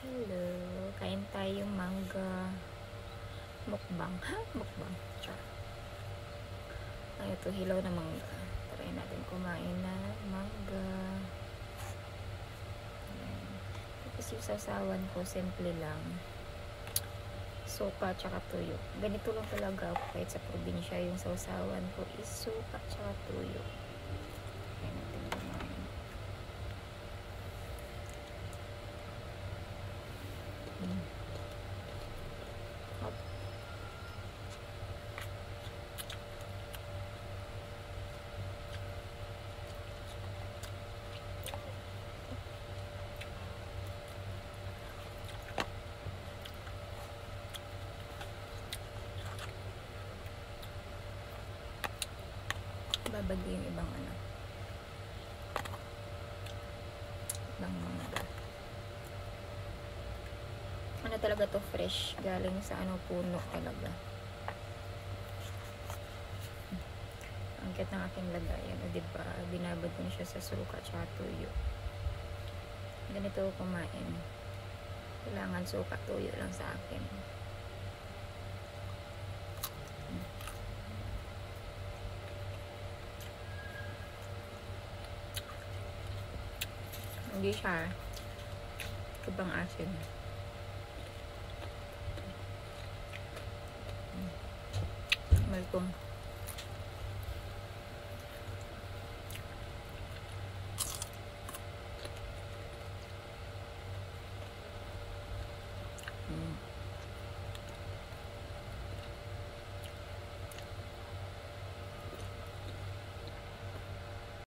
Hello, kain tayong mangga mukbang. Ha? Mukbang. Char. Ay, ito hilaw na mangga. Try natin kumain na mangga. Ayan. Tapos yung sasawan ko, simple lang. Suka tsaka tuyo. Ganito lang talaga ako kahit sa probinsya. Yung sasawan ko is suka tsaka tuyo. Try natin kumain. Hop. Babagi yung ibang ibang mangga. Talaga to, fresh galing sa puno talaga. Ang cute ng aking lagayan, o diba, binabad ko na siya sa suka at tuyo. Ganito kumain, kailangan suka tuyo lang sa akin. Hindi siya ibang asin. Malcolm.